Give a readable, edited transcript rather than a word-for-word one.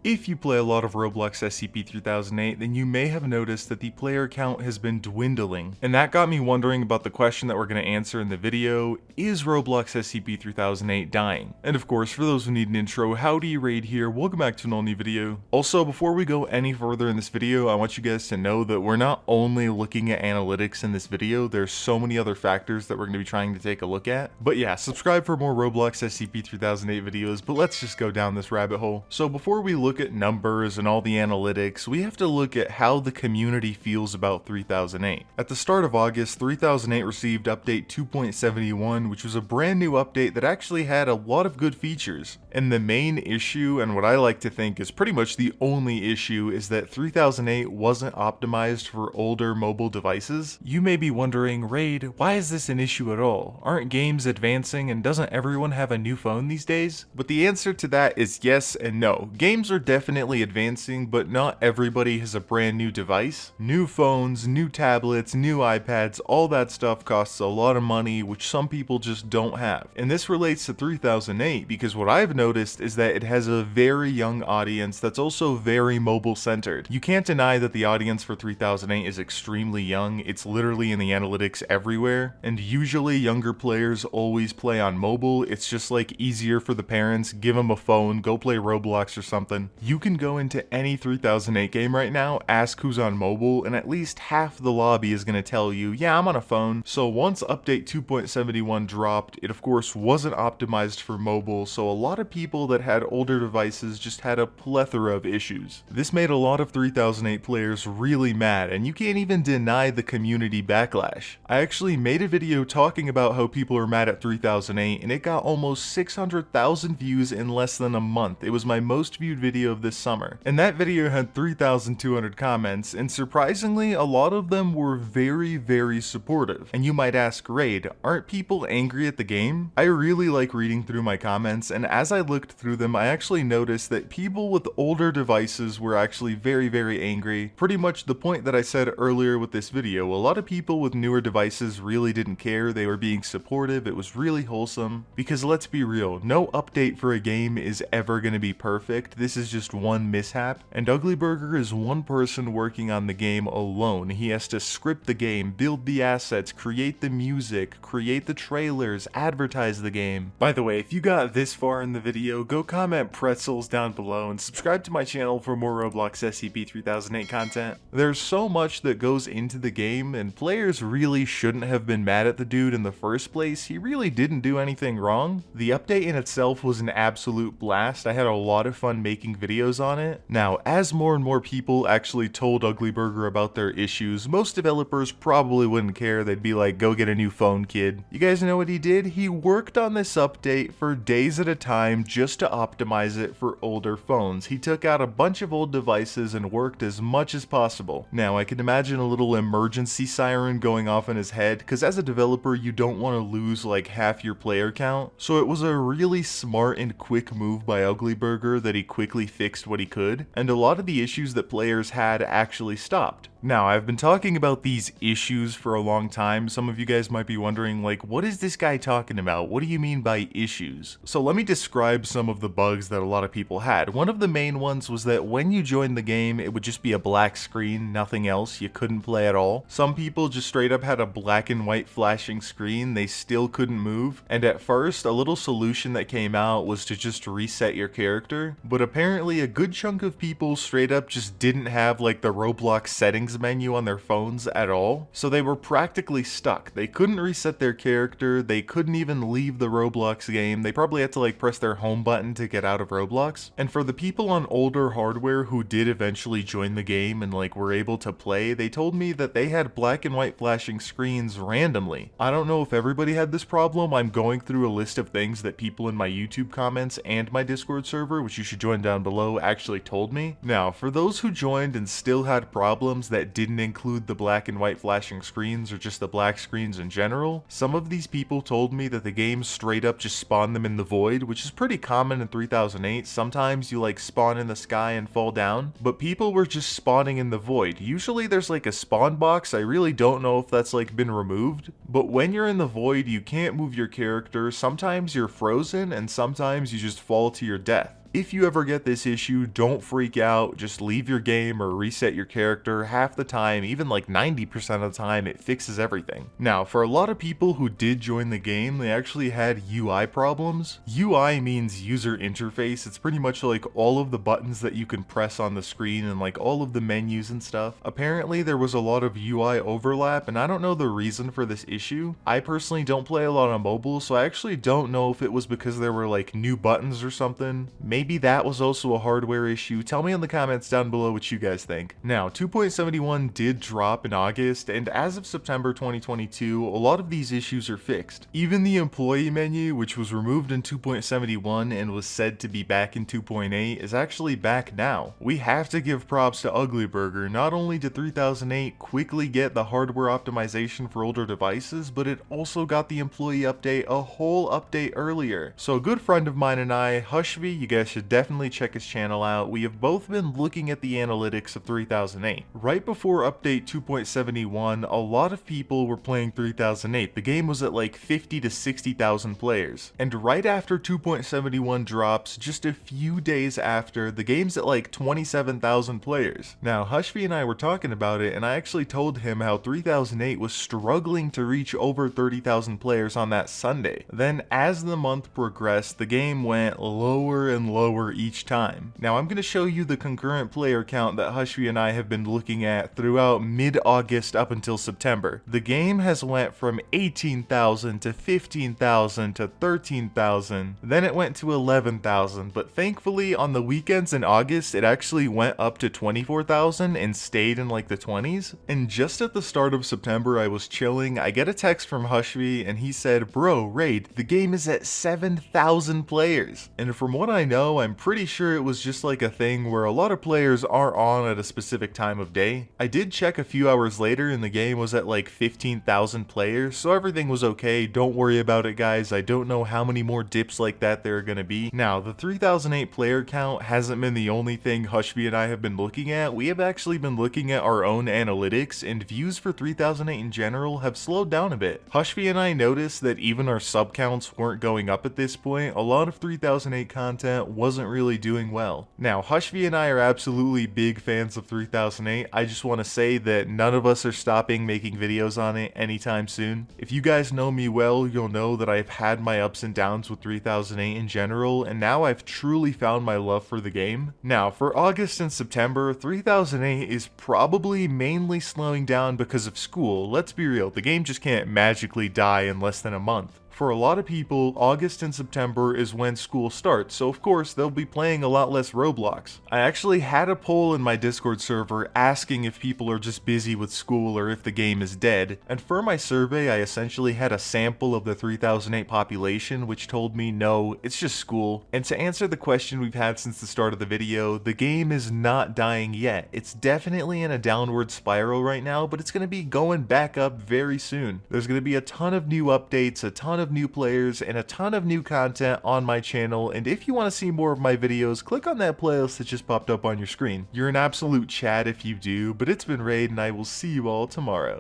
If you play a lot of Roblox SCP-3008, then you may have noticed that the player count has been dwindling, and that got me wondering about the question that we're going to answer in the video: is Roblox SCP-3008 dying? And of course, for those who need an intro, howdy, Raid here, welcome back to an all-new video. Also, before we go any further in this video, I want you guys to know that we're not only looking at analytics in this video, there's so many other factors that we're going to be trying to take a look at. But yeah, subscribe for more Roblox SCP-3008 videos, but let's just go down this rabbit hole. So before we look at numbers and all the analytics, we have to look at how the community feels about 3008. At the start of August, 3008 received update 2.71, which was a brand new update that actually had a lot of good features. And the main issue, and what I like to think is pretty much the only issue, is that 3008 wasn't optimized for older mobile devices. You may be wondering, Raid, why is this an issue at all? Aren't games advancing and doesn't everyone have a new phone these days? But the answer to that is yes and no. Games are definitely advancing, but not everybody has a brand new device. New phones, new tablets, new iPads, all that stuff costs a lot of money, which some people just don't have. And this relates to 3008 because what I've noticed is that it has a very young audience that's also very mobile centered. You can't deny that the audience for 3008 is extremely young. It's literally in the analytics everywhere, and usually younger players always play on mobile. It's just like easier for the parents, give them a phone, go play Roblox or something. You can go into any 3008 game right now, ask who's on mobile, and at least half the lobby is going to tell you, yeah, I'm on a phone. So once update 2.71 dropped, it of course wasn't optimized for mobile, so a lot of people that had older devices just had a plethora of issues. This made a lot of 3008 players really mad, and you can't even deny the community backlash. I actually made a video talking about how people are mad at 3008, and it got almost 600,000 views in less than a month. It was my most viewed video of this summer, and that video had 3,200 comments, and surprisingly a lot of them were very supportive. And you might ask, Raid, aren't people angry at the game? I really like reading through my comments, and as I looked through them I actually noticed that people with older devices were actually very angry. Pretty much the point that I said earlier with this video. A lot of people with newer devices really didn't care, they were being supportive, it was really wholesome. Because let's be real, no update for a game is ever going to be perfect. This is just one mishap, and Ugly Burger is one person working on the game alone. He has to script the game, build the assets, create the music, create the trailers, advertise the game. By the way, if you got this far in the video, go comment pretzels down below and subscribe to my channel for more Roblox SCP-3008 content. There's so much that goes into the game, and players really shouldn't have been mad at the dude in the first place. He really didn't do anything wrong. The update in itself was an absolute blast. I had a lot of fun making videos on it. Now, as more and more people actually told Ugly Burger about their issues, most developers probably wouldn't care. They'd be like, go get a new phone, kid. You guys know what he did? He worked on this update for days at a time just to optimize it for older phones. He took out a bunch of old devices and worked as much as possible. Now, I can imagine a little emergency siren going off in his head, because as a developer, you don't want to lose like half your player count. So it was a really smart and quick move by Ugly Burger that he quickly fixed what he could, and a lot of the issues that players had actually stopped. Now, I've been talking about these issues for a long time. Some of you guys might be wondering, like, what is this guy talking about? What do you mean by issues? So let me describe some of the bugs that a lot of people had. One of the main ones was that when you joined the game, it would just be a black screen, nothing else. You couldn't play at all. Some people just straight up had a black and white flashing screen. They still couldn't move. And at first, a little solution that came out was to just reset your character. But apparently a good chunk of people straight up just didn't have like the Roblox settings menu on their phones at all, so they were practically stuck. They couldn't reset their character, they couldn't even leave the Roblox game, they probably had to like press their home button to get out of Roblox. And for the people on older hardware who did eventually join the game and like were able to play, they told me that they had black and white flashing screens randomly. I don't know if everybody had this problem. I'm going through a list of things that people in my YouTube comments and my Discord server, which you should join down below, actually told me. Now, for those who joined and still had problems that didn't include the black and white flashing screens or just the black screens in general, some of these people told me that the game straight up just spawned them in the void, which is pretty common in 3008. Sometimes you like spawn in the sky and fall down, but people were just spawning in the void. Usually there's like a spawn box. I really don't know if that's like been removed, but when you're in the void you can't move your character. Sometimes you're frozen and sometimes you just fall to your death. If you ever get this issue, don't freak out, just leave your game or reset your character. Half the time, even like 90% of the time, it fixes everything. Now, for a lot of people who did join the game, they actually had UI problems. UI means user interface. It's pretty much like all of the buttons that you can press on the screen and like all of the menus and stuff. Apparently there was a lot of UI overlap, and I don't know the reason for this issue. I personally don't play a lot on mobile, so I actually don't know if it was because there were like new buttons or something. Maybe that was also a hardware issue. Tell me in the comments down below what you guys think. Now, 2.71 did drop in August, and as of September 2022, a lot of these issues are fixed. Even the employee menu, which was removed in 2.71 and was said to be back in 2.8, is actually back now. We have to give props to Ugly Burger. Not only did 3008 quickly get the hardware optimization for older devices, but it also got the employee update a whole update earlier. So a good friend of mine and I, Hushby, you guys should definitely check his channel out. We have both been looking at the analytics of 3008. Right before update 2.71, a lot of people were playing 3008. The game was at like 50 to 60,000 players. And right after 2.71 drops, just a few days after, the game's at like 27,000 players. Now, Hushby and I were talking about it, and I actually told him how 3008 was struggling to reach over 30,000 players on that Sunday. Then as the month progressed, the game went lower and lower each time. Now I'm going to show you the concurrent player count that Hushby and I have been looking at throughout mid-August up until September. The game has went from 18,000 to 15,000 to 13,000, then it went to 11,000, but thankfully on the weekends in August it actually went up to 24,000 and stayed in like the 20s. And just at the start of September, I was chilling, I get a text from Hushby and he said, "Bro, Raid, the game is at 7,000 players." And from what I know, I'm pretty sure it was just like a thing where a lot of players aren't on at a specific time of day. I did check a few hours later and the game was at like 15,000 players, so everything was okay. Don't worry about it, guys. I don't know how many more dips like that there are gonna be. Now, the 3008 player count hasn't been the only thing Hushby and I have been looking at. We have actually been looking at our own analytics, and views for 3008 in general have slowed down a bit. Hushby and I noticed that even our sub counts weren't going up at this point. A lot of 3008 content wasn't really doing well. Now, Hushby and I are absolutely big fans of 3008. I just want to say that none of us are stopping making videos on it anytime soon. If you guys know me well, you'll know that I've had my ups and downs with 3008 in general, and now I've truly found my love for the game. Now, for August and September, 3008 is probably mainly slowing down because of school. Let's be real, the game just can't magically die in less than a month. For a lot of people, August and September is when school starts, so of course they'll be playing a lot less Roblox. I actually had a poll in my Discord server asking if people are just busy with school or if the game is dead, and for my survey I essentially had a sample of the 3008 population which told me no, it's just school. And to answer the question we've had since the start of the video, the game is not dying yet. It's definitely in a downward spiral right now, but it's going to be going back up very soon. There's going to be a ton of new updates, a ton of new players, and a ton of new content on my channel, and if you want to see more of my videos, click on that playlist that just popped up on your screen. You're an absolute Chad if you do, but it's been Raid, and I will see you all tomorrow.